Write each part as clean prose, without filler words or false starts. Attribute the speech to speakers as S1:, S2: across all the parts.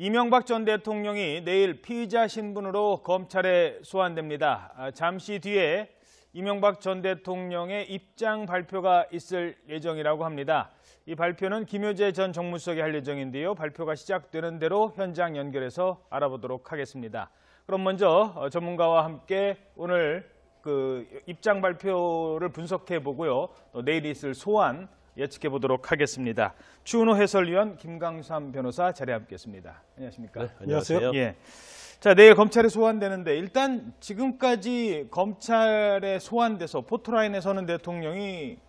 S1: 이명박 전 대통령이 내일 피의자 신분으로 검찰에 소환됩니다. 잠시 뒤에 이명박 전 대통령의 입장 발표가 있을 예정이라고 합니다. 이 발표는 김효재 전 정무수석이 할 예정인데요. 발표가 시작되는 대로 현장 연결해서 알아보도록 하겠습니다. 그럼 먼저 전문가와 함께 오늘 입장 발표를 분석해 보고요. 또 내일 있을 소환 예측해 보도록 하겠습니다. 추은호 해설위원, 김강삼 변호사 자리에 함께했습니다. 안녕하십니까?
S2: 네, 안녕하세요.
S1: 예. 자, 내일 검찰에 소환되는데 일단 지금까지 검찰에 소환돼서 포토라인에 서는 대통령이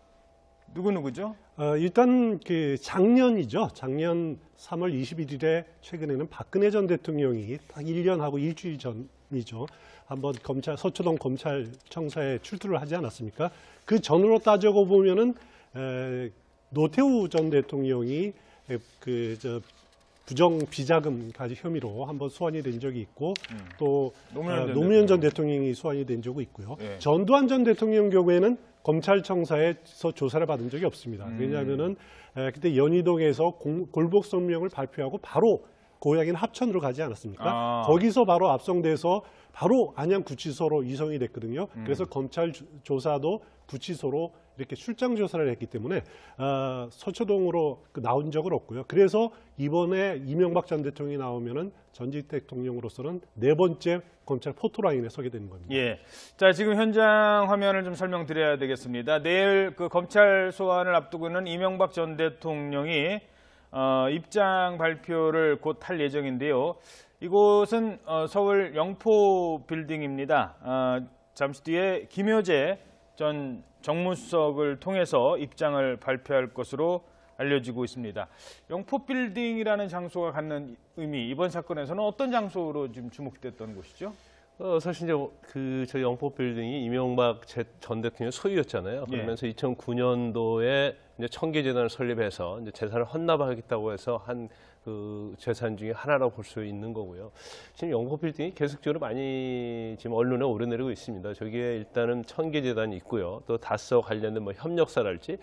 S1: 누구죠?
S2: 일단 작년이죠. 작년 3월 21일에 최근에는 박근혜 전 대통령이 딱 1년하고 일주일 전이죠. 한번 서초동 검찰청사에 출두를 하지 않았습니까? 그 전으로 따져고 보면은 노태우 전 대통령이 부정 비자금 가지 혐의로 한번 소환이 된 적이 있고 또 노무현 전 대통령이 소환이 된 적이 있고요. 예. 전두환 전 대통령 경우에는 검찰청사에서 조사를 받은 적이 없습니다. 왜냐하면은 그때 연희동에서 골복성명을 발표하고 바로 고향인 합천으로 가지 않았습니까? 거기서 바로 압송돼서 바로 안양구치소로 이송이 됐거든요. 그래서 검찰 조사도 구치소로 이렇게 출장 조사를 했기 때문에 서초동으로 나온 적은 없고요. 그래서 이번에 이명박 전 대통령이 나오면은 전직 대통령으로서는 네 번째 검찰 포토라인에 서게 되는 겁니다.
S1: 예. 자, 지금 현장 화면을 좀 설명드려야 되겠습니다. 내일 검찰 소환을 앞두고 있는 이명박 전 대통령이 입장 발표를 곧 할 예정인데요. 이곳은 서울 영포 빌딩입니다. 잠시 뒤에 김효재 전 정무수석을 통해서 입장을 발표할 것으로 알려지고 있습니다. 영포 빌딩이라는 장소가 갖는 의미, 이번 사건에서는 어떤 장소로 지금 주목됐던 곳이죠?
S3: 사실 이제 저희 영포 빌딩이 이명박 전 대통령 소유였잖아요. 그러면서 2009년도에 이제 청계재단을 설립해서 이제 재산을 헌납하겠다고 해서 한 재산 중에 하나라고 볼 수 있는 거고요. 지금 영포 빌딩이 계속적으로 많이 지금 언론에 오르내리고 있습니다. 저기에 일단은 청계재단이 있고요. 또 다스와 관련된 협력사랄지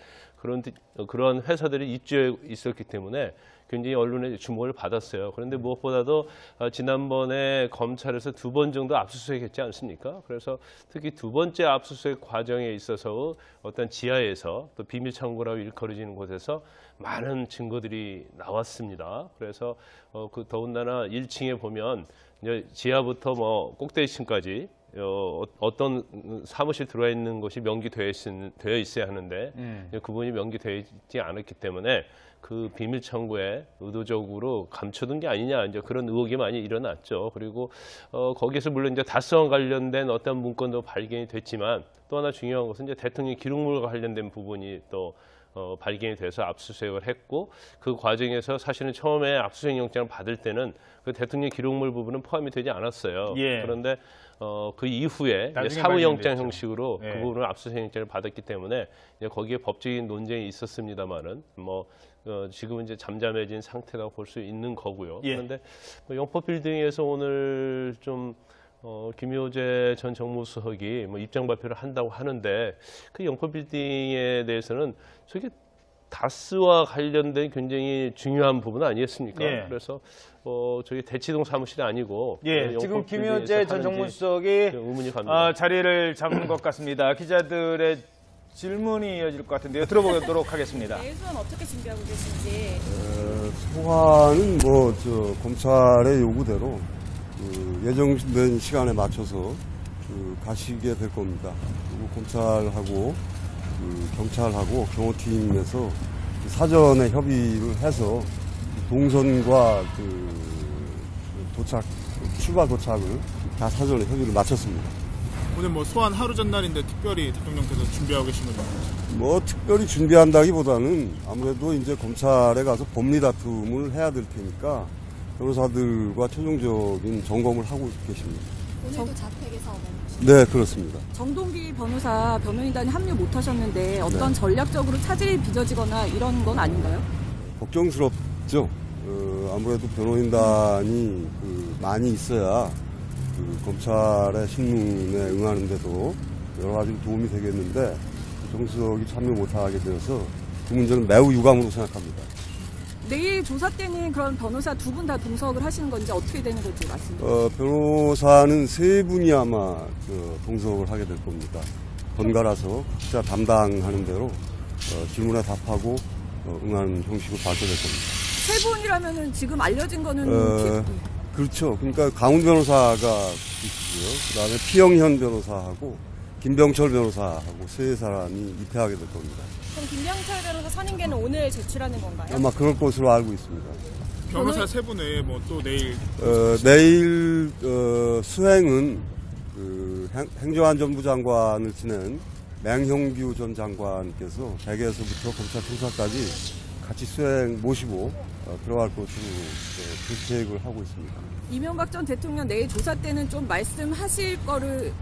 S3: 그런 회사들이 입주해 있었기 때문에 굉장히 언론의 주목을 받았어요. 그런데 무엇보다도 지난번에 검찰에서 2번 정도 압수수색했지 않습니까? 그래서 특히 2번째 압수수색 과정에 있어서 어떤 지하에서 또 비밀 창고라고 일컬어지는 곳에서 많은 증거들이 나왔습니다. 그래서 더군다나 1층에 보면 이제 지하부터 꼭대기층까지 어떤 사무실 들어와 있는 것이 명기되어 있어야 하는데 그 부분이 명기되어 있지 않았기 때문에 그 비밀 창고에 의도적으로 감춰둔 게 아니냐 이제 그런 의혹이 많이 일어났죠. 그리고 거기서 물론 이제 다스와 관련된 어떤 문건도 발견이 됐지만 또 하나 중요한 것은 이제 대통령 기록물과 관련된 부분이 또 발견이 돼서 압수수색을 했고 그 과정에서 사실은 처음에 압수수색 영장을 받을 때는 그 대통령 기록물 부분은 포함이 되지 않았어요. 예. 그런데 그 이후에 사후영장 형식으로 그 부분을 압수수색 영장을 받았기 때문에 이제 거기에 법적인 논쟁이 있었습니다만은 지금은 이제 잠잠해진 상태라고 볼 수 있는 거고요. 예. 그런데 영포 빌딩에서 오늘 좀 김효재 전 정무수석이 입장 발표를 한다고 하는데 그 영포 빌딩에 대해서는 저게 다스와 관련된 굉장히 중요한 부분 아니었습니까? 예. 그래서 저기 대치동 사무실이 아니고
S1: 지금 김효재 전 정무수석이
S3: 의문이 갑니다.
S1: 자리를 잡은 것 같습니다. 기자들의 질문이 이어질 것 같은데요. 들어보도록 하겠습니다.
S4: 내일 소환 어떻게 준비하고 계신지?
S5: 소환은 검찰의 요구대로 예정된 시간에 맞춰서 가시게 될 겁니다. 그리고 검찰하고 경찰하고 경호팀에서 사전에 협의를 해서 동선과 출발 도착을 다 사전에 협의를 마쳤습니다.
S6: 오늘 소환 하루 전날인데 특별히 대통령께서 준비하고 계신 거죠?
S5: 특별히 준비한다기보다는 아무래도 이제 검찰에 가서 법리 다툼을 해야 될 테니까 변호사들과 최종적인 점검을 하고 계십니다.
S4: 오늘도 자택에서
S5: 네, 그렇습니다.
S4: 정동기 변호사 변호인단이 합류 못하셨는데 어떤 전략적으로 차질이 빚어지거나 이런 건 아닌가요?
S5: 걱정스럽죠. 아무래도 변호인단이 많이 있어야 검찰의 신문에 응하는 데도 여러 가지 도움이 되겠는데 정수석이 참여 못하게 되어서 그 문제는 매우 유감으로 생각합니다.
S4: 내일 조사 때는 그런 변호사 두 분 다 동석을 하시는 건지 어떻게 되는 건지 말씀 주세요.
S5: 변호사는 세 분이 아마 동석을 하게 될 겁니다. 번갈아서 각자 담당하는 대로 질문에 답하고 응하는 형식으로 발표될 겁니다.
S4: 세 분이라면은 지금 알려진 거는
S5: 그렇죠. 그러니까 강훈 변호사가 있고요. 그다음에 피영현 변호사하고 김병철 변호사하고 세 사람이 입회하게 될 겁니다.
S7: 그럼 김병철 변호사 선임계는 오늘 제출하는 건가요?
S5: 아마 그럴 것으로 알고 있습니다.
S6: 변호사 세 분 외에 뭐 또 내일
S5: 내일 수행은 행정안전부 장관을 지낸 맹형규 전 장관께서 대개에서부터 검찰총사까지 같이 수행 모시고 들어갈 것으로 계획을 하고 있습니다.
S4: 이명박 전 대통령 내일 조사 때는 좀 말씀하실 거를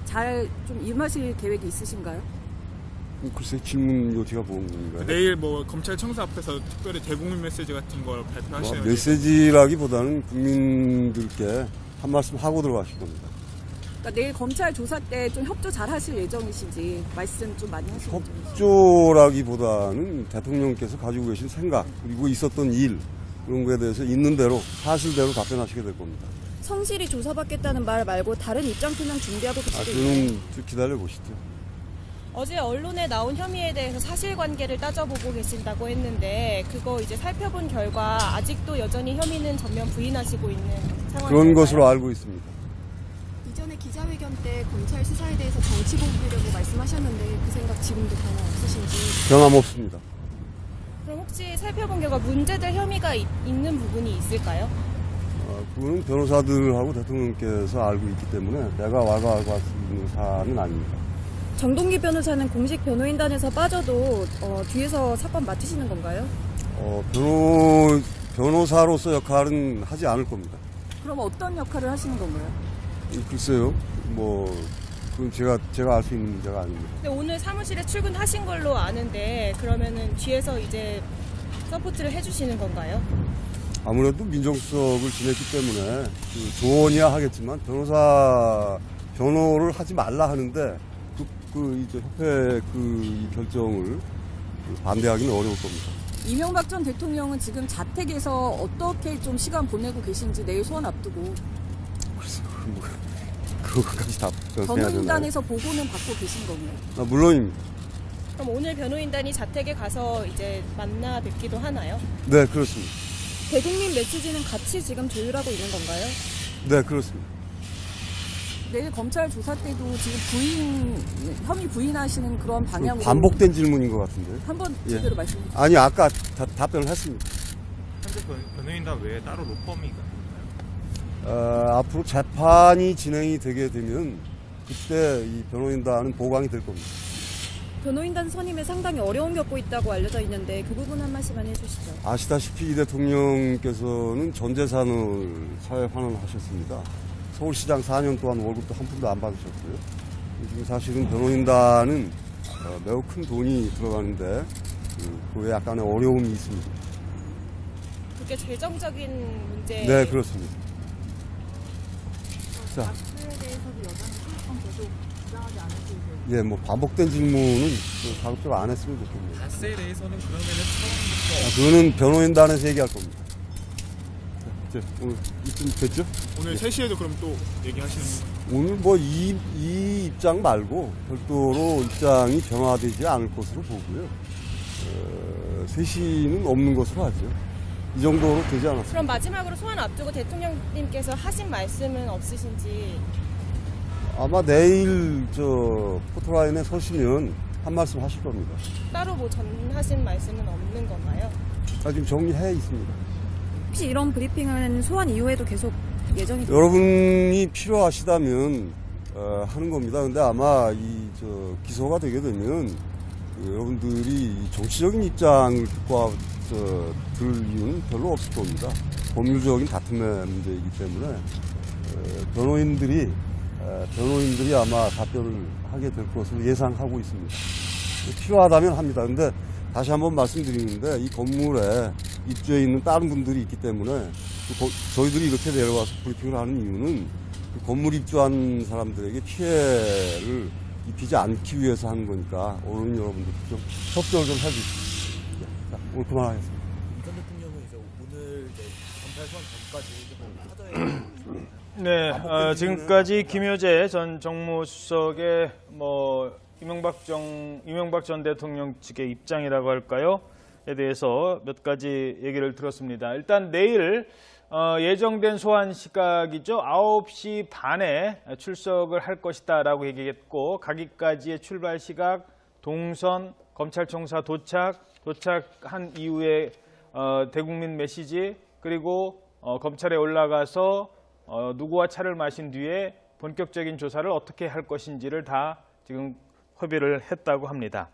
S4: 잘 좀 임하실 계획이 있으신가요?
S5: 글쎄 질문 요지가 뭔가요?
S6: 내일 뭐 검찰청사 앞에서 특별히 대국민 메시지 같은 걸 발표하시는
S5: 메시지라기보다는 국민들께 한 말씀 하고 들어가실 겁니다.
S4: 그러니까 내일 검찰 조사 때 좀 협조 잘 하실 예정이신지 말씀 좀 많이 하실 예정이신지.
S5: 협조라기보다는 대통령께서 가지고 계신 생각 그리고 있었던 일 그런 거에 대해서 있는 대로 사실대로 답변하시게 될 겁니다.
S7: 성실히 조사받겠다는 말 말고 다른 입장 표명 준비하고 계시죠?
S5: 그는 좀 기다려 보시죠.
S7: 어제 언론에 나온 혐의에 대해서 사실관계를 따져보고 계신다고 했는데 그거 이제 살펴본 결과 아직도 여전히 혐의는 전면 부인하시고 있는 상황인가요?
S5: 그런 것으로 알고 있습니다.
S8: 이전에 기자회견 때 검찰 수사에 대해서 정치 공부라고 말씀하셨는데 그 생각 지금도 변화 없으신지?
S5: 변함없습니다.
S7: 그럼 혹시 살펴본 결과 문제될 혐의가 있는 부분이 있을까요?
S5: 그거는 변호사들하고 대통령께서 알고 있기 때문에 내가 와서 알고 할 수 있는 사안은 아닙니다.
S7: 정동기 변호사는 공식 변호인단에서 빠져도 뒤에서 사건 맡으시는 건가요?
S5: 변호사로서 역할은 하지 않을 겁니다.
S4: 그럼 어떤 역할을 하시는 건가요?
S5: 글쎄요, 그건 제가 알 수 있는 문제가 아닙니다.
S7: 근데 오늘 사무실에 출근하신 걸로 아는데 그러면은 뒤에서 이제 서포트를 해주시는 건가요?
S5: 아무래도 민정수석을 지냈기 때문에 조언이야 하겠지만 변호를 하지 말라 하는데 이제 협회 이 결정을 반대하기는 어려울 겁니다.
S4: 이명박 전 대통령은 지금 자택에서 어떻게 좀 시간 보내고 계신지 내일 소환 앞두고.
S5: 글쎄요, 그거까지 다 해야 되나요?
S4: 변호인단에서 보고는 받고 계신 건가요?
S5: 물론입니다.
S7: 그럼 오늘 변호인단이 자택에 가서 이제 만나 뵙기도 하나요?
S5: 네, 그렇습니다.
S7: 대국민 메시지는 같이 지금 조율하고 있는 건가요?
S5: 네, 그렇습니다.
S4: 내일 검찰 조사 때도 지금 혐의 부인하시는 그런 방향으로.
S5: 반복된 질문인 것 같은데.
S4: 한번 제대로 말씀해 주세요.
S5: 아니, 아까 답변을 했습니다.
S9: 현재 변호인단 외에 따로 로펌이
S5: 앞으로 재판이 진행이 되게 되면 그때 이 변호인단은 보강이 될 겁니다.
S7: 변호인단 선임에 상당히 어려움 겪고 있다고 알려져 있는데 그 부분 한 말씀만 해주시죠.
S5: 아시다시피 이 대통령께서는 전 재산을 사회 환원하셨습니다. 서울시장 4년 동안 월급도 한 푼도 안 받으셨고요. 지금 사실은 변호인단은 매우 큰 돈이 들어가는데 그에 약간의 어려움이 있습니다.
S7: 그게 재정적인 문제.
S5: 네, 그렇습니다. 자,
S8: 가스에 대해서도 여전히 소유권 계속 주장하지 않으시고.
S5: 예, 반복된 질문은 가급적 안 했으면 좋겠네요.
S9: 가스에 대해서는 그러면은 처음부터
S5: 그거는 변호인단에서 얘기할 겁니다. 자, 오늘 이쯤 됐죠?
S6: 오늘 3시에도 그럼 또 얘기하시는 건가요?
S5: 오늘 이 입장 말고 별도로 입장이 변화되지 않을 것으로 보고요. 3시는 없는 것으로 하죠. 이 정도로 되지 않았습니다.
S7: 그럼 마지막으로 소환 앞두고 대통령님께서 하신 말씀은 없으신지.
S5: 아마 내일 포토라인에 서시면 한 말씀 하실 겁니다.
S7: 따로 전하신 말씀은 없는 건가요?
S5: 지금 정리해 있습니다.
S7: 혹시 이런 브리핑은 소환 이후에도 계속 예정이 돼요?
S5: 여러분이 필요하시다면 하는 겁니다. 근데 아마 기소가 되게 되면 여러분들이 정치적인 입장을 듣고 들을 이유는 별로 없을 겁니다. 법률적인 다툼의 문제이기 때문에 변호인들이 아마 답변을 하게 될 것으로 예상하고 있습니다. 필요하다면 합니다. 근데 다시 한번 말씀드리는데 이 건물에 입주해 있는 다른 분들이 있기 때문에 저희들이 이렇게 내려와서 브리핑을 하는 이유는 그 건물 입주한 사람들에게 피해를 입히지 않기 위해서 하는 거니까 오늘 여러분들 좀 협조를 좀 해주십시오. 오늘 그만하겠습니다.
S1: 네, 지금까지 김효재 전 정무수석의 이명박 전 대통령 측의 입장이라고 할까요? 에 대해서 몇 가지 얘기를 들었습니다. 일단 내일 예정된 소환 시각이죠. 9시 반에 출석을 할 것이다라고 얘기했고 가기까지의 출발 시각, 동선, 검찰청사 도착한 이후에 대국민 메시지 그리고 검찰에 올라가서 누구와 차를 마신 뒤에 본격적인 조사를 어떻게 할 것인지를 다 지금 협의를 했다고 합니다.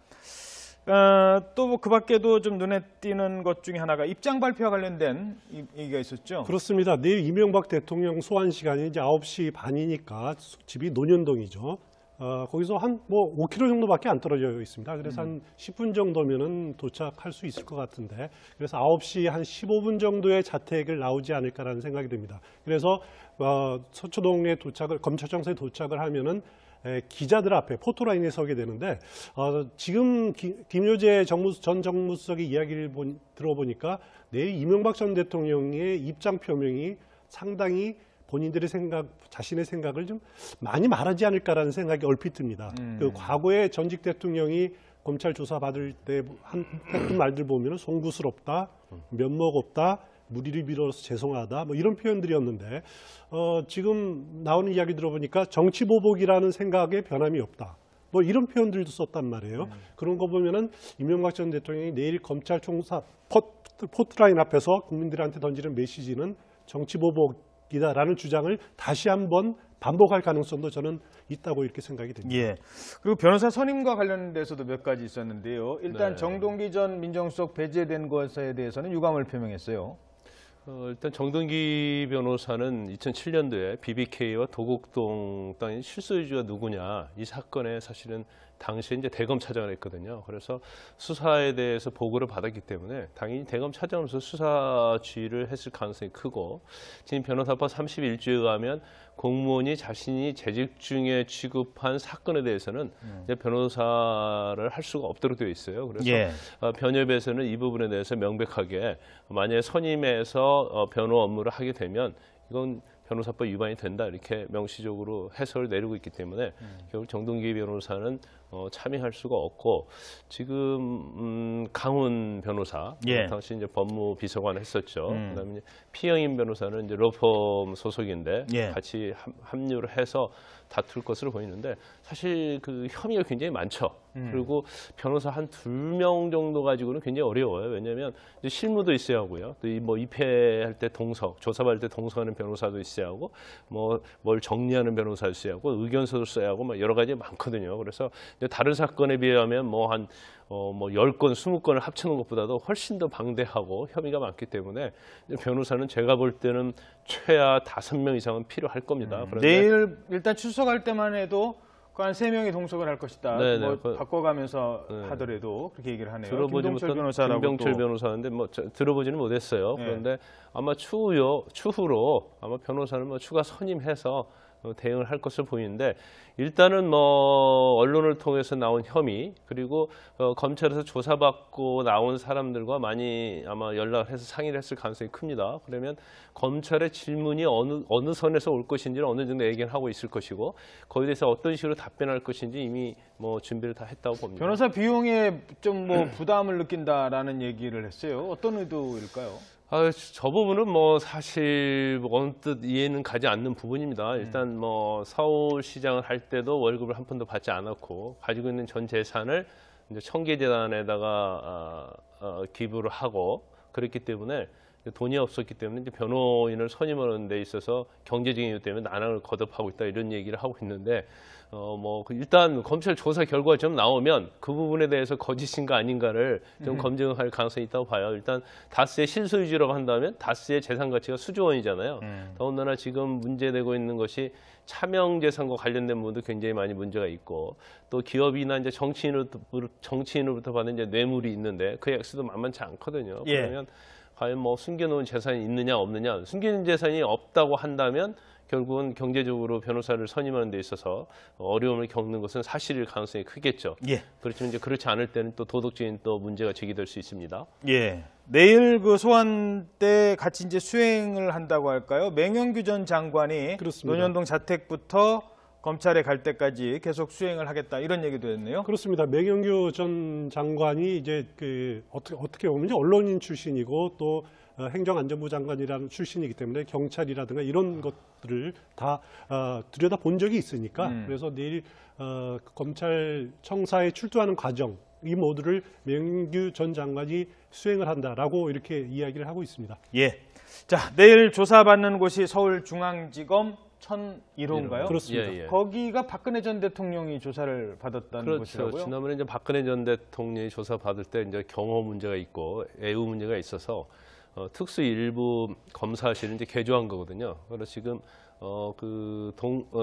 S1: 또 그 밖에도 좀 눈에 띄는 것 중에 하나가 입장 발표와 관련된 얘기가 있었죠.
S2: 그렇습니다. 내일 이명박 대통령 소환 시간이 이제 9시 반이니까 집이 논현동이죠. 거기서 한 5km 정도밖에 안 떨어져 있습니다. 그래서 한 10분 정도면은 도착할 수 있을 것 같은데, 그래서 9시 한 15분 정도의 자택을 나오지 않을까라는 생각이 듭니다. 그래서 서초동에 검찰청사에 도착을 하면은 기자들 앞에 포토라인에 서게 되는데, 지금 김효재 전 정무수석의 이야기를 들어보니까 내일 이명박 전 대통령의 입장 표명이 상당히 본인들의 자신의 생각을 좀 많이 말하지 않을까라는 생각이 얼핏 듭니다. 그 과거에 전직 대통령이 검찰 조사 받을 때 했던 말들 보면 송구스럽다, 면목 없다, 무리를 빌어서 죄송하다, 이런 표현들이었는데 지금 나오는 이야기 들어보니까 정치보복이라는 생각에 변함이 없다. 이런 표현들도 썼단 말이에요. 그런 거 보면은 이명박 전 대통령이 내일 검찰총사 포트라인 앞에서 국민들한테 던지는 메시지는 정치보복이다라는 주장을 다시 한번 반복할 가능성도 저는 있다고 이렇게 생각이 됩니다.
S1: 예. 그리고 변호사 선임과 관련돼서도 몇 가지 있었는데요. 일단 정동기 전 민정수석 배제된 것에 대해서는 유감을 표명했어요.
S3: 일단 정동기 변호사는 2007년도에 BBK와 도곡동 땅의 실소유주가 누구냐 이 사건에 사실은 당시에 이제 대검 차장을 했거든요. 그래서 수사에 대해서 보고를 받았기 때문에 당연히 대검 차장으로서 수사 지휘를 했을 가능성이 크고, 지금 변호사법 31조에 의하면 공무원이 자신이 재직 중에 취급한 사건에 대해서는 이제 변호사를 할 수가 없도록 되어 있어요. 그래서 변협에서는 이 부분에 대해서 명백하게 만약에 선임해서 변호 업무를 하게 되면 이건 변호사법 위반이 된다 이렇게 명시적으로 해석을 내리고 있기 때문에 결국 정동기 변호사는 참여할 수가 없고, 지금 강훈 변호사 당시 이제 법무비서관 했었죠. 그다음에 피영인 변호사는 이제 로펌 소속인데 같이 합류를 해서 다툴 것으로 보이는데, 사실 그 혐의가 굉장히 많죠. 그리고 변호사 한 2명 정도 가지고는 굉장히 어려워요. 왜냐하면 이제 실무도 있어야 하고요. 또 입회할 때 조사받을 때 동석하는 변호사도 있어야 하고, 뭘 정리하는 변호사 있어야 하고, 의견서도 써야 하고, 여러 가지 많거든요. 그래서 이제 다른 사건에 비하면 10건, 20건을 합치는 것보다도 훨씬 더 방대하고 혐의가 많기 때문에 변호사는 제가 볼 때는 최하 5명 이상은 필요할 겁니다. 그런데
S1: 내일 일단 출석할 때만 해도 한 3명이 동석을 할 것이다. 바꿔가면서 하더라도 그렇게 얘기를 하네요. 김병철 변호사라고.
S3: 김병철 변호사인데 들어보지는 못했어요. 그런데 아마 추후로 아마 변호사는 추가 선임해서 대응을 할 것으로 보이는데, 일단은 언론을 통해서 나온 혐의, 그리고 검찰에서 조사받고 나온 사람들과 많이 아마 연락을 해서 상의를 했을 가능성이 큽니다. 그러면 검찰의 질문이 어느 선에서 올 것인지를 어느 정도 얘기를 하고 있을 것이고, 거기에 대해서 어떤 식으로 답변할 것인지 이미 준비를 다 했다고 봅니다.
S1: 변호사 비용에 좀 부담을 느낀다라는 얘기를 했어요. 어떤 의도일까요?
S3: 저 부분은 사실 언뜻 이해는 가지 않는 부분입니다. 일단 서울시장을 할 때도 월급을 한 푼도 받지 않았고, 가지고 있는 전 재산을 이제 청계재단에다가 기부를 하고 그랬기 때문에 돈이 없었기 때문에 이제 변호인을 선임하는 데 있어서 경제적인 이유 때문에 난항을 거듭하고 있다 이런 얘기를 하고 있는데, 일단 검찰 조사 결과가 좀 나오면 그 부분에 대해서 거짓인가 아닌가를 좀 검증할 가능성이 있다고 봐요. 일단 다스의 실소유주라고 한다면 다스의 재산 가치가 수조 원이잖아요. 더군다나 지금 문제되고 있는 것이 차명재산과 관련된 부분도 굉장히 많이 문제가 있고, 또 기업이나 이제 정치인으로부터 받은 이제 뇌물이 있는데 그 액수도 만만치 않거든요. 그러면 과연 뭐 숨겨놓은 재산이 있느냐 없느냐. 숨겨진 재산이 없다고 한다면 결국은 경제적으로 변호사를 선임하는 데 있어서 어려움을 겪는 것은 사실일 가능성이 크겠죠.
S1: 예.
S3: 그렇지만 이제 그렇지 않을 때는 또 도덕적인 또 문제가 제기될 수 있습니다.
S1: 예. 내일 그 소환 때 같이 이제 수행을 한다고 할까요? 맹영규 전 장관이
S2: 그렇습니다.
S1: 논현동 자택부터 검찰에 갈 때까지 계속 수행을 하겠다 이런 얘기도 했네요.
S2: 그렇습니다. 맹영규 전 장관이 이제 어떻게 보면 이제 언론인 출신이고 또 행정안전부 장관이라는 출신이기 때문에 경찰이라든가 이런 것들을 다 들여다 본 적이 있으니까 그래서 내일 검찰청사에 출두하는 과정 이 모두를 맹영규 전 장관이 수행을 한다라고 이렇게 이야기를 하고 있습니다.
S1: 예. 자, 내일 조사받는 곳이 서울중앙지검 1001호인가요?
S2: 그렇습니다.
S3: 예, 예.
S1: 거기가 박근혜 전 대통령이 조사를 받았다는
S3: 그렇죠.
S1: 곳이라고요?
S3: 지난번에 이제 박근혜 전 대통령이 조사 받을 때 이제 경호 문제가 있고 애우 문제가 있어서 특수 일부 검사실을 이제 개조한 거거든요. 그래서 지금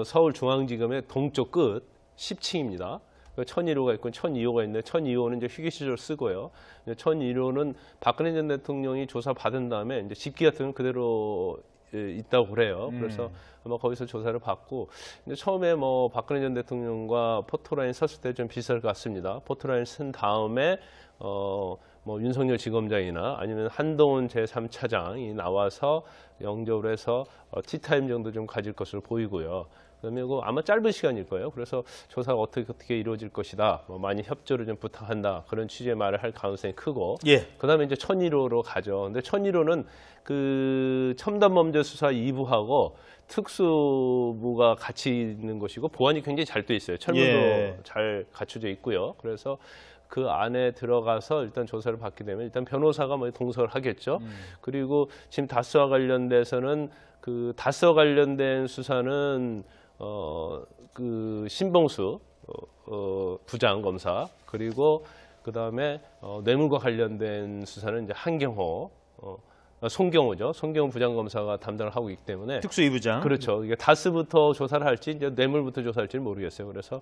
S3: 서울중앙지검의 동쪽 끝 10층입니다. 1001호가 있고 1002호가 있는데 1002호는 이제 휴게실을 쓰고요. 1001호는 박근혜 전 대통령이 조사 받은 다음에 이제 집기 같은 건 그대로 있다고 그래요. 그래서 아마 거기서 조사를 받고 이제 처음에 뭐 박근혜 전 대통령과 포토라인 섰을 때 좀 비쌀 것 같습니다. 포토라인 쓴 다음에 뭐 윤석열 지검장이나 아니면 한동훈 제3차장이 나와서 영접을 해서 티타임 정도 좀 가질 것으로 보이고요. 그다음에 아마 짧은 시간일 거예요. 그래서 조사가 어떻게 이루어질 것이다. 뭐 많이 협조를 좀 부탁한다. 그런 취지의 말을 할 가능성이 크고.
S1: 예.
S3: 그다음에 이제 1001호로 가죠. 근데 1001호는 그 첨단범죄수사 2부하고 특수부가 같이 있는 것이고 보안이 굉장히 잘 돼 있어요. 철문도
S1: 예.
S3: 잘 갖춰져 있고요. 그래서 그 안에 들어가서 일단 조사를 받게 되면 일단 변호사가 뭐 동석을 하겠죠. 그리고 지금 다스와 관련돼서는 그 다스와 관련된 수사는 그 신봉수 부장 검사 그리고 그 다음에 뇌물과 관련된 수사는 이제 한경호 송경호죠. 송경호 부장검사가 담당을 하고 있기 때문에
S1: 특수 2부장.
S3: 그렇죠. 이게 다스부터 조사를 할지 이제 뇌물부터 조사할지는 모르겠어요. 그래서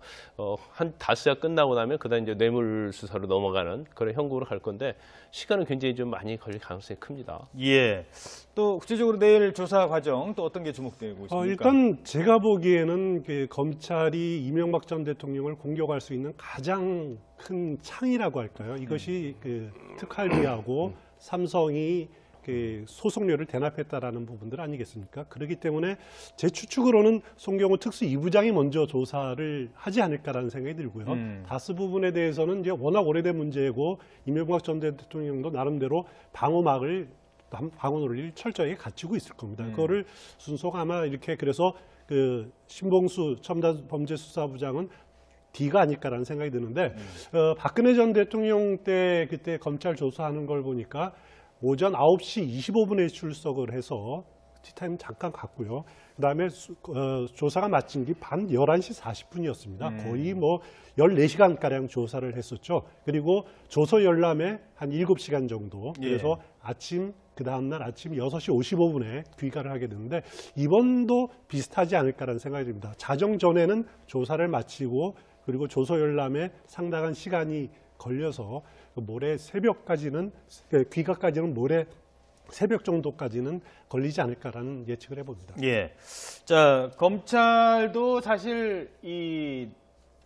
S3: 한 다스가 끝나고 나면 그다음 이제 뇌물 수사로 넘어가는 그런 형국으로 갈 건데 시간은 굉장히 좀 많이 걸릴 가능성이 큽니다.
S1: 예. 또 구체적으로 내일 조사 과정 또 어떤 게 주목되고 있습니까?
S2: 일단 제가 보기에는 그 검찰이 이명박 전 대통령을 공격할 수 있는 가장 큰 창이라고 할까요? 이것이 그 특활비하고 삼성이 그 소송료를 대납했다라는 부분들 아니겠습니까? 그렇기 때문에 제 추측으로는 송경호 특수 2부장이 먼저 조사를 하지 않을까라는 생각이 들고요. 다스 부분에 대해서는 이제 워낙 오래된 문제고 이명박 전 대통령도 나름대로 방어막을 방어를 철저하게 갖추고 있을 겁니다. 그거를 순서가 아마 이렇게 그래서 그 신봉수 첨단범죄수사부장은 D가 아닐까라는 생각이 드는데 박근혜 전 대통령 때 그때 검찰 조사하는 걸 보니까 오전 9시 25분에 출석을 해서 티타임 잠깐 갔고요. 그다음에 조사가 마친 게 밤 11시 40분이었습니다. 거의 뭐 14시간가량 조사를 했었죠. 그리고 조서 열람에 한 7시간 정도. 그래서 그 다음날 아침 6시 55분에 귀가를 하게 되는데 이번도 비슷하지 않을까라는 생각이 듭니다. 자정 전에는 조사를 마치고 그리고 조서 열람에 상당한 시간이 걸려서 모레 새벽까지는 귀가까지는 모레 새벽 정도까지는 걸리지 않을까라는 예측을 해봅니다.
S1: 예. 자, 검찰도 사실 이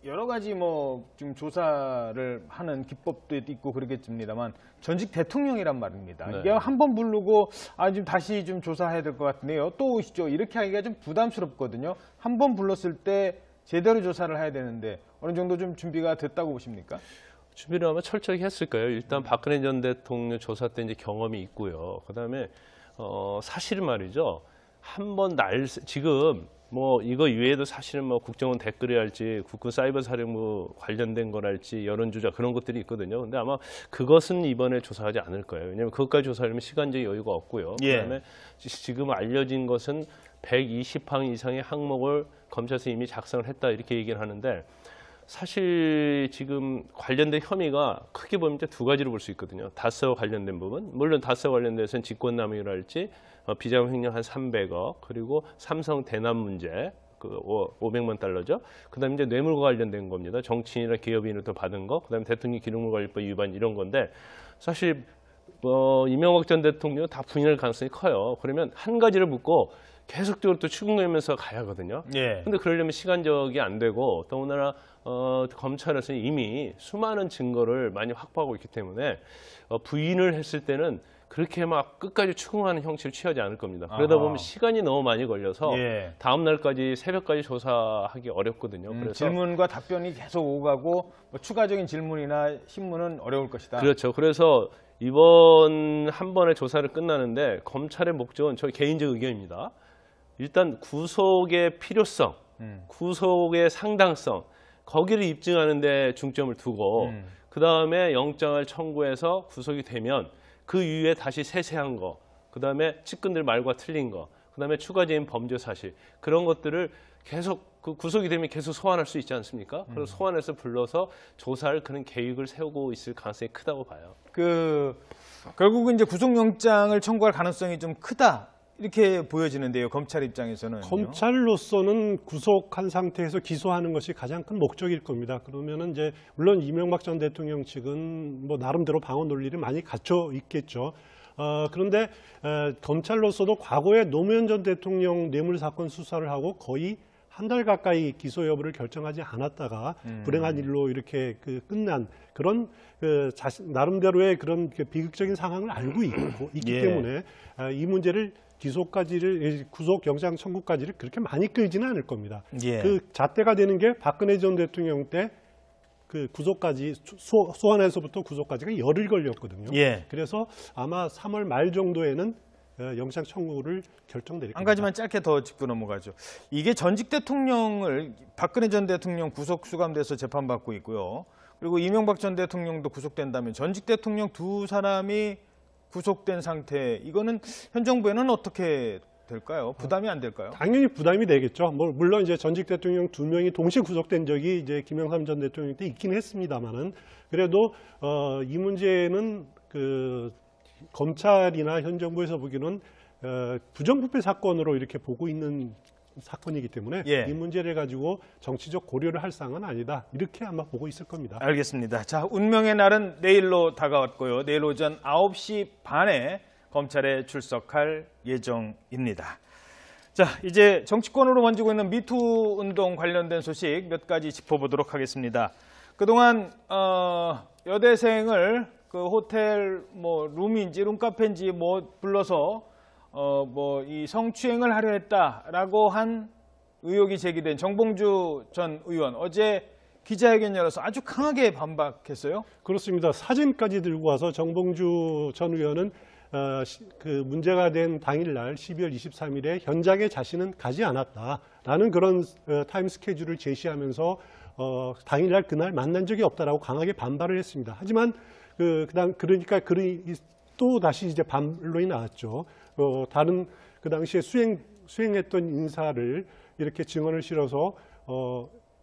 S1: 여러 가지 뭐 지금 조사를 하는 기법도 있고 그러겠습니다만 전직 대통령이란 말입니다.
S3: 네.
S1: 이게 한 번 부르고 지금 다시 좀 조사해야 될 것 같은데요. 또 오시죠. 이렇게 하기가 좀 부담스럽거든요. 한 번 불렀을 때 제대로 조사를 해야 되는데 어느 정도 좀 준비가 됐다고 보십니까?
S3: 준비를 아마 철저히 했을 거예요. 일단 박근혜 전 대통령 조사 때 이제 경험이 있고요. 그다음에 사실은 말이죠. 한번 지금 뭐 이거 외에도 사실은 뭐 국정원 댓글이 할지 국군 사이버 사령부 관련된 거랄지 여론조작 그런 것들이 있거든요. 근데 아마 그것은 이번에 조사하지 않을 거예요. 왜냐하면 그것까지 조사하려면 시간적 여유가 없고요. 그다음에 지금 알려진 것은 120항 이상의 항목을 검찰에서 이미 작성을 했다 이렇게 얘기를 하는데 사실 지금 관련된 혐의가 크게 보면 이제 두 가지로 볼 수 있거든요. 다스와 관련된 부분, 물론 다스와 관련돼서는 직권남용이랄지 비자금 횡령 한 300억, 그리고 삼성 대납 문제 그 500만 달러죠. 그다음에 이제 뇌물과 관련된 겁니다. 정치인이나 기업인으로부터 받은 거, 그다음에 대통령 기록물관리법 위반 이런 건데 사실 이명박 전 대통령 다 부인할 가능성이 커요. 그러면 한 가지를 묻고 계속적으로 또 추궁하면서 가야 하거든요. 근데 그러려면 시간적이 안 되고 더군다나 검찰에서는 이미 수많은 증거를 많이 확보하고 있기 때문에 부인을 했을 때는 그렇게 막 끝까지 추궁하는 형식을 취하지 않을 겁니다. 그러다 보면 시간이 너무 많이 걸려서 다음 날까지 새벽까지 조사하기 어렵거든요. 그래서
S1: 질문과 답변이 계속 오가고 뭐 추가적인 질문이나 신문은 어려울 것이다.
S3: 그렇죠. 그래서 이번 한 번의 조사를 끝나는데 검찰의 목적은 저희 개인적 의견입니다. 일단 구속의 필요성, 구속의 상당성, 거기를 입증하는 데 중점을 두고 그다음에 영장을 청구해서 구속이 되면 그 이후에 다시 세세한 거, 그다음에 측근들 말과 틀린 거, 그다음에 추가적인 범죄 사실 그런 것들을 계속 구속이 되면 계속 소환할 수 있지 않습니까? 그래서 소환해서 불러서 조사할 그런 계획을 세우고 있을 가능성이 크다고 봐요.
S1: 결국은 이제 구속영장을 청구할 가능성이 좀 크다. 이렇게 보여지는데요. 검찰 입장에서는.
S2: 검찰로서는 구속한 상태에서 기소하는 것이 가장 큰 목적일 겁니다. 그러면은 이제 물론 이명박 전 대통령 측은 뭐 나름대로 방어 논리를 많이 갖춰 있겠죠. 그런데 검찰로서도 과거에 노무현 전 대통령 뇌물 사건 수사를 하고 거의 한 달 가까이 기소 여부를 결정하지 않았다가 불행한 일로 이렇게 끝난 그런 나름대로의 그런 비극적인 상황을 알고 있기 때문에 이 문제를 구속 영장 청구까지를 그렇게 많이 끌지는 않을 겁니다. 그 잣대가 되는 게 박근혜 전 대통령 때 그 구속까지 소환에서부터 구속까지가 열흘 걸렸거든요. 그래서 아마 3월 말 정도에는 영장 청구를 결정될 겁니다.
S1: 한 가지만 짧게 더 짚고 넘어가죠. 이게 전직 대통령을 박근혜 전 대통령 구속 수감돼서 재판받고 있고요. 그리고 이명박 전 대통령도 구속된다면 전직 대통령 두 사람이 구속된 상태, 이거는 현 정부에는 어떻게 될까요? 부담이 안 될까요?
S2: 당연히 부담이 되겠죠. 물론 이제 전직 대통령 2명이 동시에 구속된 적이 이제 김영삼 전 대통령 때 있긴 했습니다만은 그래도 이 문제는 검찰이나 현 정부에서 보기에는 부정부패 사건으로 이렇게 보고 있는 사건이기 때문에 이 문제를 가지고 정치적 고려를 할 사항은 아니다. 이렇게 아마 보고 있을 겁니다.
S1: 알겠습니다. 자, 운명의 날은 내일로 다가왔고요. 내일 오전 9시 반에 검찰에 출석할 예정입니다. 자, 이제 정치권으로 번지고 있는 미투 운동 관련된 소식 몇 가지 짚어보도록 하겠습니다. 그동안 여대생을 호텔 룸인지 룸카페인지 불러서 이 성추행을 하려 했다라고 한 의혹이 제기된 정봉주 전 의원, 어제 기자회견 열어서 아주 강하게 반박했어요.
S2: 그렇습니다. 사진까지 들고 와서 정봉주 전 의원은 문제가 된 당일날 12월 23일에 현장에 자신은 가지 않았다라는 그런 타임 스케줄을 제시하면서 당일날 그날 만난 적이 없다라고 강하게 반발을 했습니다. 하지만 그러니까 또 다시 이제 반론이 나왔죠. 다른 그 당시에 수행했던 인사를 이렇게 증언을 실어서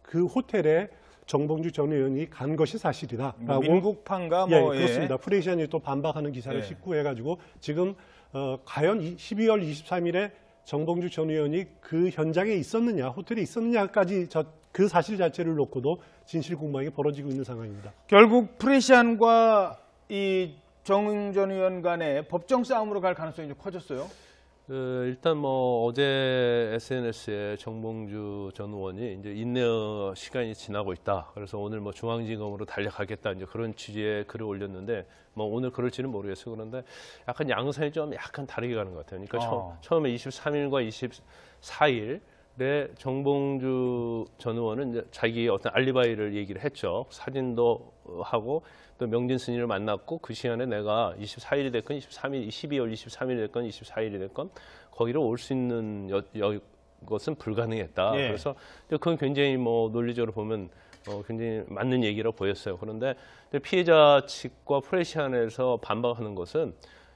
S2: 그 호텔에 정봉주 전 의원이 간 것이 사실이다라고.
S1: 민국판가
S2: 그렇습니다. 프레시안이 또 반박하는 기사를 싣고 해가지고 지금 과연 12월 23일에 정봉주 전 의원이 그 현장에 있었느냐, 호텔에 있었느냐까지 그 사실 자체를 놓고도 진실 공방이 벌어지고 있는 상황입니다.
S1: 결국 프레시안과 이 정 전 의원 간의 법정 싸움으로 갈 가능성이 좀 커졌어요?
S3: 일단 어제 SNS에 정봉주 전 의원이 이제 인내어 시간이 지나고 있다. 그래서 오늘 중앙지검으로 달려가겠다. 이제 그런 취지의 글을 올렸는데 오늘 그럴지는 모르겠어요. 그런데 약간 양상이 좀 약간 다르게 가는 것 같아요. 그러니까 처음에 23일과 24일에 정봉주 전 의원은 이제 자기 어떤 알리바이를 얘기를 했죠. 사진도 하고 또 명진 스님을 만났고 그 시간에 내가 24일이 됐건 23일, 12월 23일이 됐건 24일이 됐건 거기로 올 수 있는 것은 불가능했다. 그래서 그건 굉장히 논리적으로 보면 굉장히 맞는 얘기라고 보였어요. 그런데 피해자 측과 프레시안에서 반박하는 것은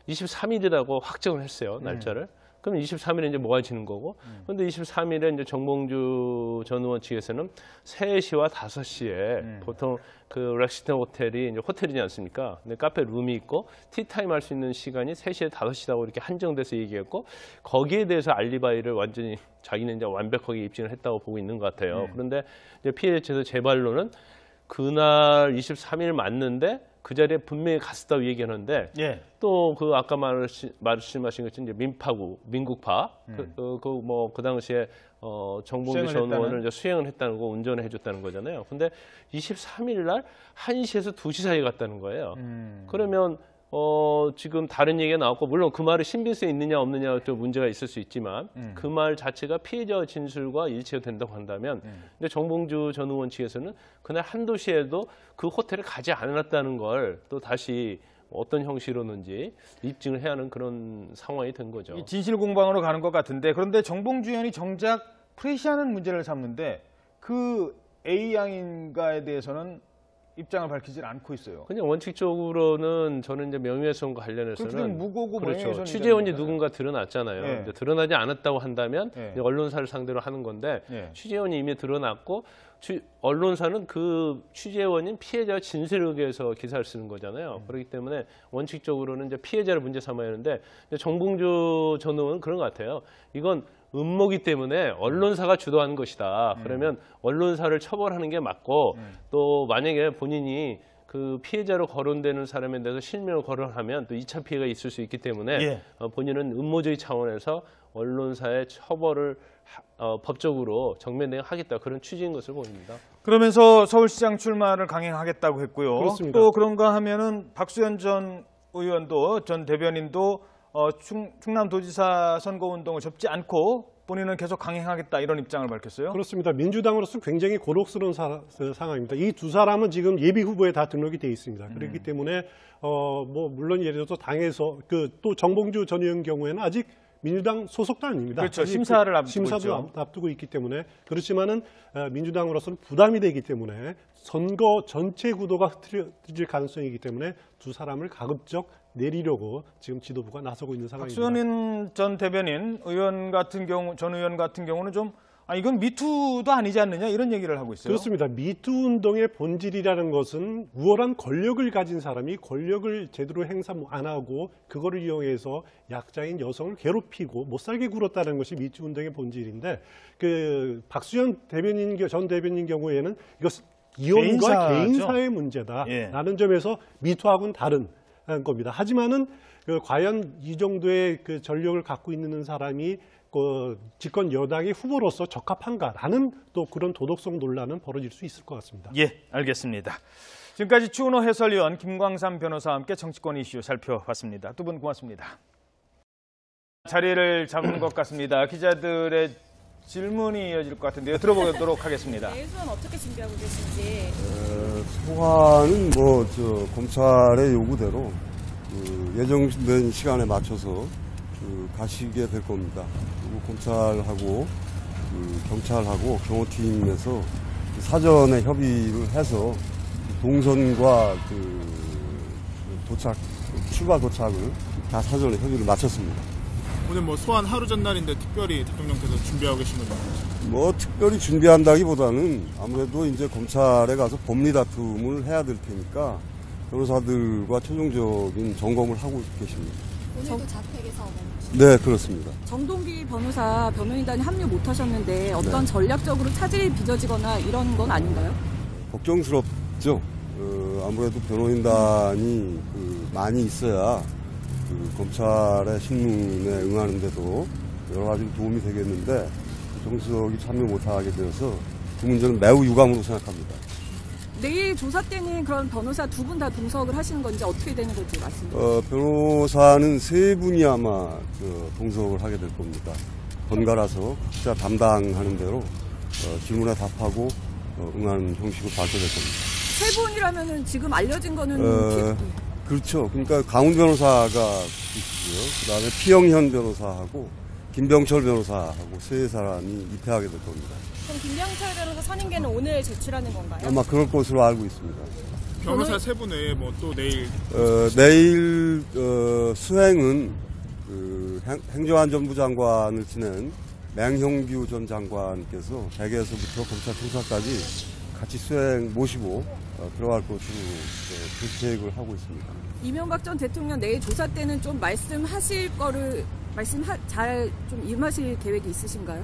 S3: 23일이라고 확정을 했어요. 날짜를. 그럼 23일에 이제 모아지는 거고. 그런데 23일에 이제 정봉주 전 의원 측에서는 3시와 5시에 보통 그 렉시턴 호텔이 이제 호텔이지 않습니까? 근데 카페 룸이 있고 티타임 할 수 있는 시간이 3시에 5시라고 이렇게 한정돼서 얘기했고 거기에 대해서 알리바이를 완전히 자기는 이제 완벽하게 입증을 했다고 보고 있는 것 같아요. 그런데 이제 피해자 측에서 제 발로는 그날 23일 맞는데 그 자리에 분명히 갔었다고 얘기하는데
S1: 예.
S3: 또 그 아까 말씀하신 것처럼 이제 민국파 그 당시에 정봉주 전 의원을 이제 수행을 했다는 거, 운전을 해줬다는 거잖아요. 근데 23일 날 1시에서 2시 사이에 갔다는 거예요. 그러면 지금 다른 얘기가 나왔고, 물론 그 말이 신빙성이 있느냐 없느냐 또 문제가 있을 수 있지만 그 말 자체가 피해자 진술과 일치가 된다고 한다면 근데 정봉주 전 의원 측에서는 그날 한두 시에도 그 호텔에 가지 않았다는 걸 또 다시 어떤 형식으로는지 입증을 해야 하는 그런 상황이 된 거죠.
S1: 진실 공방으로 가는 것 같은데, 그런데 정봉주 의원이 정작 프레시하는 문제를 삼는데 그 A 양인가에 대해서는 입장을 밝히질 않고 있어요.
S3: 그냥 원칙적으로는 저는 이제 명예훼손과 관련해서는
S1: 무고고
S3: 그렇죠. 취재원이 누군가 드러났잖아요.
S1: 예.
S3: 근데 드러나지 않았다고 한다면
S1: 예.
S3: 언론사를 상대로 하는 건데
S1: 예.
S3: 취재원이 이미 드러났고 언론사는 그 취재원인 피해자 진술에 의해서 기사를 쓰는 거잖아요. 그렇기 때문에 원칙적으로는 이제 피해자를 문제 삼아야 하는데 정봉주 전 의원은 그런 것 같아요. 이건 음모기 때문에 언론사가 주도하는 것이다. 그러면 언론사를 처벌하는 게 맞고 또 만약에 본인이 그 피해자로 거론되는 사람에 대해서 실명을 거론하면 또 2차 피해가 있을 수 있기 때문에
S1: 예.
S3: 본인은 음모주의 차원에서 언론사의 처벌을 법적으로 정면 대응하겠다, 그런 취지인 것을 보입니다.
S1: 그러면서 서울시장 출마를 강행하겠다고 했고요.
S2: 그렇습니다.
S1: 또 그런가 하면은 박수현 전 의원도, 전 대변인도 충남도지사 선거운동을 접지 않고 본인은 계속 강행하겠다, 이런 입장을 밝혔어요.
S2: 그렇습니다. 민주당으로서 굉장히 곤혹스러운 상황입니다. 이 두 사람은 지금 예비 후보에 다 등록이 돼 있습니다. 그렇기 때문에 물론 예를 들어서 당에서 또 정봉주 전 의원 경우에는 아직 민주당 소속도 아닙니다.
S1: 그렇죠. 심사를 앞두고
S2: 심사도
S1: 있죠.
S2: 앞두고 있기 때문에, 그렇지만은 민주당으로서는 부담이 되기 때문에 선거 전체 구도가 흐트러질 가능성이기 때문에 두 사람을 가급적 내리려고 지금 지도부가 나서고 있는 상황입니다.
S1: 박수현 전 대변인 전 의원 같은 경우는 좀 이건 미투도 아니지 않느냐, 이런 얘기를 하고 있어요.
S2: 그렇습니다. 미투 운동의 본질이라는 것은 우월한 권력을 가진 사람이 권력을 제대로 행사 안 하고 그거를 이용해서 약자인 여성을 괴롭히고 못 살게 굴었다는 것이 미투 운동의 본질인데, 그 박수현 전 대변인 경우에는 이것은 이혼과 개인사의 문제다라는
S1: 예.
S2: 점에서 미투하고는 다른 겁니다. 하지만은 과연 이 정도의 그 전력을 갖고 있는 사람이 집권 여당의 후보로서 적합한가라는 또 그런 도덕성 논란은 벌어질 수 있을 것 같습니다.
S1: 예, 알겠습니다. 지금까지 추은호 해설위원, 김광삼 변호사와 함께 정치권 이슈 살펴봤습니다. 두 분 고맙습니다. 자리를 잡은 것 같습니다. 기자들의 질문이 이어질 것 같은데요. 들어보도록 하겠습니다.
S7: 내일 소환 어떻게 준비하고 계신지.
S5: 소환은 검찰의 요구대로 예정된 시간에 맞춰서 가시게 될 겁니다. 그리고 검찰하고 경찰하고 경호팀에서 사전에 협의를 해서 동선과 출발 도착을 다 사전에 협의를 마쳤습니다.
S6: 오늘 소환 하루 전날인데 특별히 대통령께서 준비하고 계신 건가요?
S5: 특별히 준비한다기보다는 아무래도 이제 검찰에 가서 법리 다툼을 해야 될 테니까 변호사들과 최종적인 점검을 하고 계십니다.
S8: 오늘도 자택에서
S5: 네, 그렇습니다.
S4: 정동기 변호사 변호인단에 합류 못하셨는데 어떤 전략적으로 차질이 빚어지거나 이런 건 아닌가요?
S5: 걱정스럽죠. 아무래도 변호인단이 많이 있어야 검찰의 신문에 응하는데도 여러 가지 도움이 되겠는데 정석이 참여 못하게 되어서 그 문제는 매우 유감으로 생각합니다.
S4: 내일 조사 때는 그런 변호사 두 분 다 동석을 하시는 건지 어떻게 되는 건지 말씀드리세요.
S5: 변호사는 세 분이 아마 동석을 하게 될 겁니다. 번갈아서 각자 담당하는 대로 질문에 답하고 응하는 형식으로 발표될 겁니다.
S4: 세 분이라면은 지금 알려진 거는
S5: 그렇죠. 그러니까 강훈 변호사가 있고요. 그다음에 피영현 변호사하고 김병철 변호사하고 세 사람이 입회하게 될 겁니다.
S7: 그럼 김병철 변호사 선임계는 오늘 제출하는 건가요?
S5: 아마 그럴 것으로 알고 있습니다.
S6: 변호사 세 분 외에 또 내일
S5: 내일 수행은 행정안전부 장관을 지낸 맹형규 전 장관께서 대개에서부터 검찰 총사까지 같이 수행 모시고 들어갈 것으로 계획을 하고 있습니다.
S4: 이명박 전 대통령 내일 조사 때는 좀 말씀하실 거를 잘 좀 임하실 계획이 있으신가요?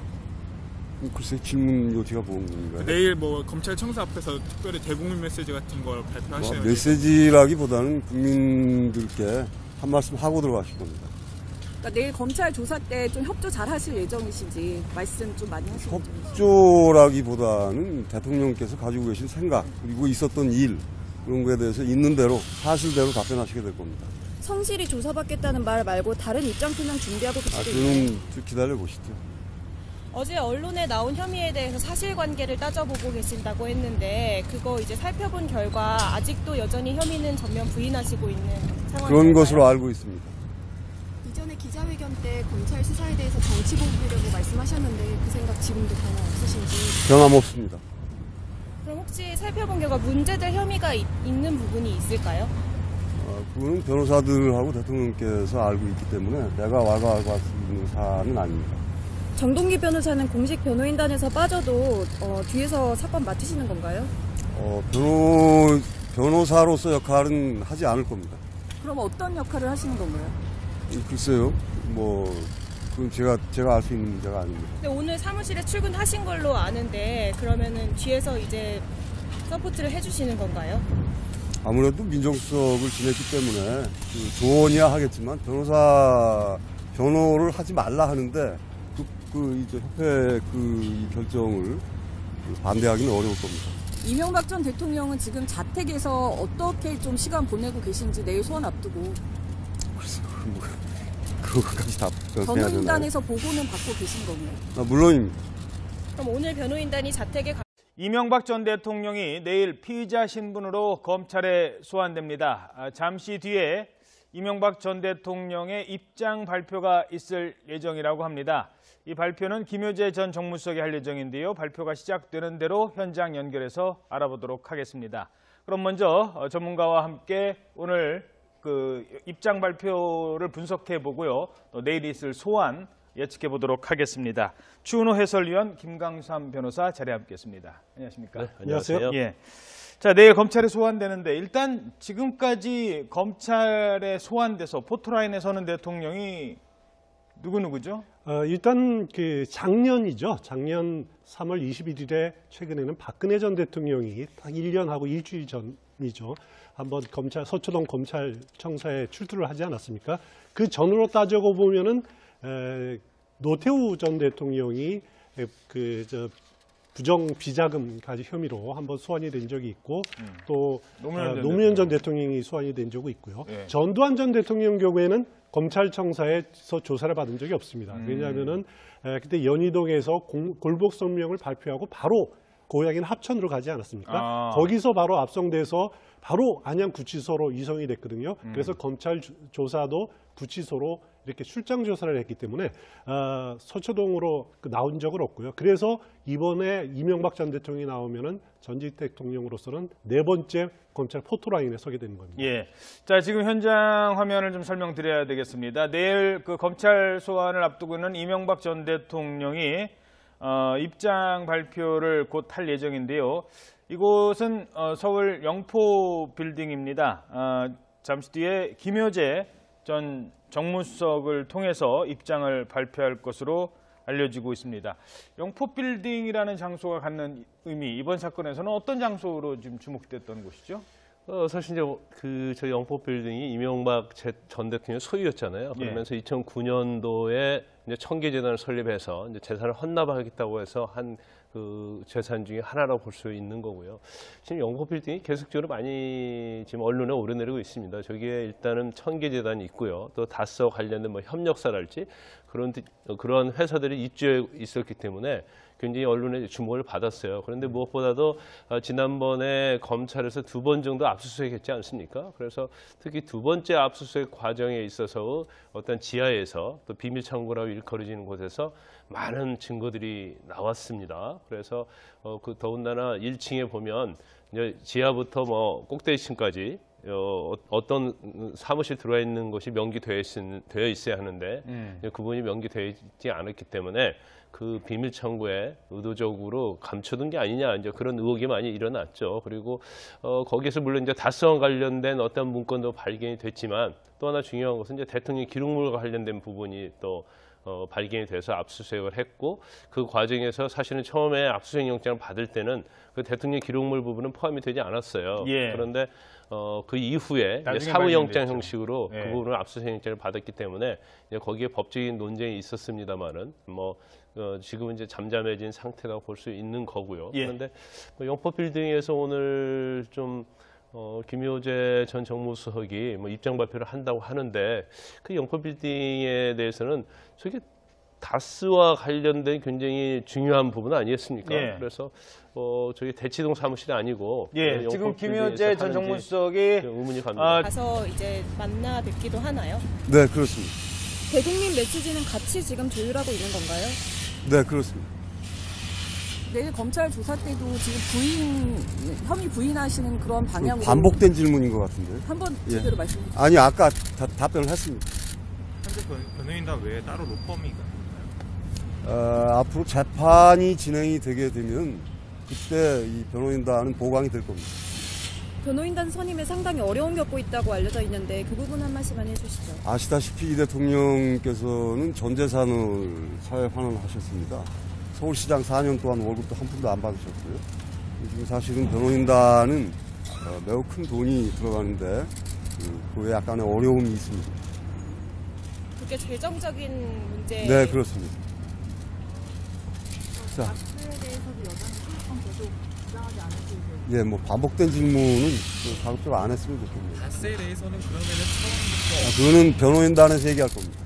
S5: 글쎄 질문 요지가 뭔가요?
S6: 내일 뭐 검찰청사 앞에서 특별히 대국민 메시지 같은 걸 발표하시는
S5: 메시지라기보다는 국민들께 한 말씀 하고 들어가실 겁니다.
S4: 그러니까 내일 검찰 조사 때 좀 협조 잘 하실 예정이신지 말씀 좀 많이 하시는지.
S5: 협조라기보다는 대통령께서 가지고 계신 생각 그리고 있었던 일 그런 거에 대해서 있는 대로 사실대로 답변하시게 될 겁니다.
S8: 성실히 조사받겠다는 말 말고 다른 입장 표명 준비하고 계시죠?
S5: 저는 좀 기다려 보시죠.
S7: 어제 언론에 나온 혐의에 대해서 사실관계를 따져보고 계신다고 했는데 그거 이제 살펴본 결과 아직도 여전히 혐의는 전면 부인하시고 있는 상황인가요?
S5: 그런 것으로 알고 있습니다.
S8: 이전에 기자회견 때 검찰 수사에 대해서 정치 보복이라고 말씀하셨는데 그 생각 지금도 변화 없으신지?
S5: 변함없습니다.
S7: 그럼 혹시 살펴본 결과 문제될 혐의가 있는 부분이 있을까요?
S5: 그거는 변호사들하고 대통령께서 알고 있기 때문에 내가 알고 할 수 있는 사안은 아닙니다.
S8: 정동기 변호사는 공식 변호인단에서 빠져도 뒤에서 사건 맡으시는 건가요?
S5: 변호사로서 역할은 하지 않을 겁니다.
S4: 그럼 어떤 역할을 하시는 건가요?
S5: 글쎄요, 그건 제가 알 수 있는 문제가 아닙니다.
S7: 근데 오늘 사무실에 출근하신 걸로 아는데 그러면은 뒤에서 이제 서포트를 해주시는 건가요?
S5: 아무래도 민정수석을 지냈기 때문에 조언이야 하겠지만 변호를 하지 말라 하는데 이제 협회 이 결정을 반대하기는 어려울 겁니다.
S4: 이명박 전 대통령은 지금 자택에서 어떻게 좀 시간 보내고 계신지 내일 소환 앞두고.
S5: 글쎄, 그거까지 다 해야 되나요?
S4: 변호인단에서 보고는 받고 계신 건가요?
S5: 물론입니다.
S7: 그럼 오늘 변호인단이 자택에
S1: 이명박 전 대통령이 내일 피의자 신분으로 검찰에 소환됩니다. 잠시 뒤에 이명박 전 대통령의 입장 발표가 있을 예정이라고 합니다. 이 발표는 김효재 전 정무수석이 할 예정인데요. 발표가 시작되는 대로 현장 연결해서 알아보도록 하겠습니다. 그럼 먼저 전문가와 함께 오늘 입장 발표를 분석해 보고요. 또 내일 있을 소환 예측해 보도록 하겠습니다. 추은호 해설위원, 김강삼 변호사 자리에 함께했습니다. 안녕하십니까?
S3: 네, 안녕하세요.
S1: 예. 자, 내일 검찰에 소환되는데 일단 지금까지 검찰에 소환돼서 포토라인에 서는 대통령이 누구죠?
S2: 일단 작년이죠. 작년 3월 21일에 최근에는 박근혜 전 대통령이 딱 1년하고 일주일 전이죠. 한번 서초동 검찰청사에 출두를 하지 않았습니까? 그 전으로 따져고 보면은 노태우 전 대통령이 부정 비자금까지 혐의로 한번 소환이 된 적이 있고 또 노무현 전 대통령이 소환이 된 적이 있고요. 예. 전두환 전 대통령 경우에는 검찰청사에서 조사를 받은 적이 없습니다. 왜냐하면은 그때 연희동에서 골복 성명을 발표하고 바로 고향인 합천으로 가지 않았습니까? 거기서 바로 압송돼서 바로 안양구치소로 이송이 됐거든요. 그래서 검찰 조사도 구치소로 이렇게 출장 조사를 했기 때문에 서초동으로 나온 적은 없고요. 그래서 이번에 이명박 전 대통령이 나오면은 전직 대통령으로서는 네 번째 검찰 포토라인에 서게 되는 겁니다.
S1: 예. 자, 지금 현장 화면을 좀 설명드려야 되겠습니다. 내일 검찰 소환을 앞두고 있는 이명박 전 대통령이 입장 발표를 곧 할 예정인데요. 이곳은 서울 영포 빌딩입니다. 잠시 뒤에 김효재 전 정무수석을 통해서 입장을 발표할 것으로 알려지고 있습니다. 영포 빌딩이라는 장소가 갖는 의미, 이번 사건에서는 어떤 장소로 지금 주목됐던 곳이죠?
S3: 사실 이제 저희 영포 빌딩이 이명박 전 대통령 소유였잖아요. 그러면서 2009년도에 이제 청계재단을 설립해서 이제 재산을 헌납하겠다고 해서 한 재산 중에 하나라고 볼 수 있는 거고요. 지금 영포 빌딩이 계속적으로 많이 지금 언론에 오르내리고 있습니다. 저기에 일단은 청계재단이 있고요. 또 다스와 관련된 협력사랄지 그런 회사들이 입주해 있었기 때문에 굉장히 언론의 주목을 받았어요. 그런데 무엇보다도 지난번에 검찰에서 2번 정도 압수수색했지 않습니까? 그래서 특히 2번째 압수수색 과정에 있어서 어떤 지하에서 또 비밀 창고라고 일컬어지는 곳에서 많은 증거들이 나왔습니다. 그래서 더군다나 1층에 보면 이제 지하부터 꼭대기층까지 어떤 사무실 들어와 있는 것이 명기되어 있어야 하는데 그분이 명기되어 있지 않았기 때문에 그 비밀 창고에 의도적으로 감춰둔 게 아니냐 이제 그런 의혹이 많이 일어났죠. 그리고 거기에서 물론 이제 다스와 관련된 어떤 문건도 발견이 됐지만 또 하나 중요한 것은 이제 대통령 기록물과 관련된 부분이 또 발견이 돼서 압수수색을 했고 그 과정에서 사실은 처음에 압수수색 영장을 받을 때는 그 대통령 기록물 부분은 포함이 되지 않았어요.
S1: 예.
S3: 그런데 그 이후에 이제 사후영장 형식으로 그 부분을 압수수색 영장을 받았기 때문에 이제 거기에 법적인 논쟁이 있었습니다만은 지금은 이제 잠잠해진 상태라고 볼 수 있는 거고요.
S1: 예.
S3: 그런데 영포빌딩에서 오늘 좀 김효재 전 정무수석이 입장 발표를 한다고 하는데 그 영포빌딩에 대해서는 저게 다스와 관련된 굉장히 중요한 부분 아니겠습니까?
S1: 예.
S3: 그래서 저기 대치동 사무실이 아니고
S1: 예, 지금 김효재 전 정무수석이
S3: 의문이 갑니다.
S7: 가서 이제 만나 뵙기도 하나요?
S5: 네, 그렇습니다.
S4: 대국민 매치지는 같이 지금 조율하고 있는 건가요?
S5: 네, 그렇습니다.
S4: 내일 검찰 조사 때도 지금 혐의 부인하시는 그런 방향으로
S5: 반복된 질문인 것 같은데.
S4: 한번 제대로 말씀해 주세요.
S5: 아니, 아까 답변을 했습니다.
S9: 현재 변호인단 외에 따로 로펌이
S5: 앞으로 재판이 진행이 되게 되면 그때 이 변호인단은 보강이 될 겁니다.
S4: 변호인단 선임에 상당히 어려움 겪고 있다고 알려져 있는데 그 부분 한 말씀만 해주시죠.
S5: 아시다시피 이 대통령께서는 전 재산을 사회 환원하셨습니다. 서울시장 4년 동안 월급도 한 푼도 안 받으셨고요. 지금 사실은 변호인단은 매우 큰 돈이 들어가는데 그에 약간의 어려움이 있습니다.
S7: 그게 재정적인 문제.
S5: 네, 그렇습니다. 자, 예, 반복된 질문은 가급적 안 했으면 좋겠네요.
S9: 다스에 대해서는 그러면은 처음부터
S5: 그거는 변호인단에서 얘기할 겁니다.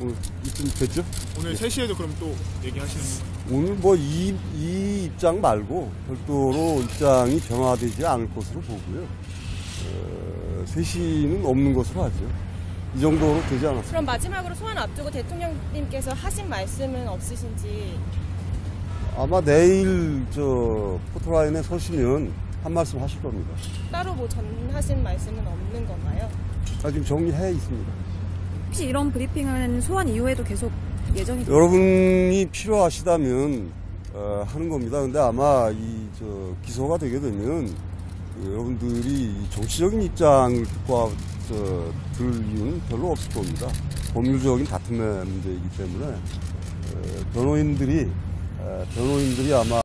S5: 오늘 이쯤 됐죠?
S6: 오늘 3시에도 그럼 또 얘기하시는 거예요?
S5: 오늘 이 입장 말고 별도로 입장이 변화되지 않을 것으로 보고요. 3시는 없는 것으로 하죠. 이 정도로 되지 않았습니다.
S7: 그럼 마지막으로 소환 앞두고 대통령님께서 하신 말씀은 없으신지?
S5: 아마 내일 포토라인에 서시면 한 말씀 하실 겁니다.
S7: 따로 전하신 말씀은 없는 건가요?
S5: 지금 정리해 있습니다.
S4: 혹시 이런 브리핑은 소환 이후에도 계속 예정이 돼요?
S5: 여러분이 필요하시다면 하는 겁니다. 근데 아마 기소가 되게 되면 여러분들이 정치적인 입장을 들을 이유는 별로 없을 겁니다. 법률적인 다툼의 문제이기 때문에 변호인들이 아마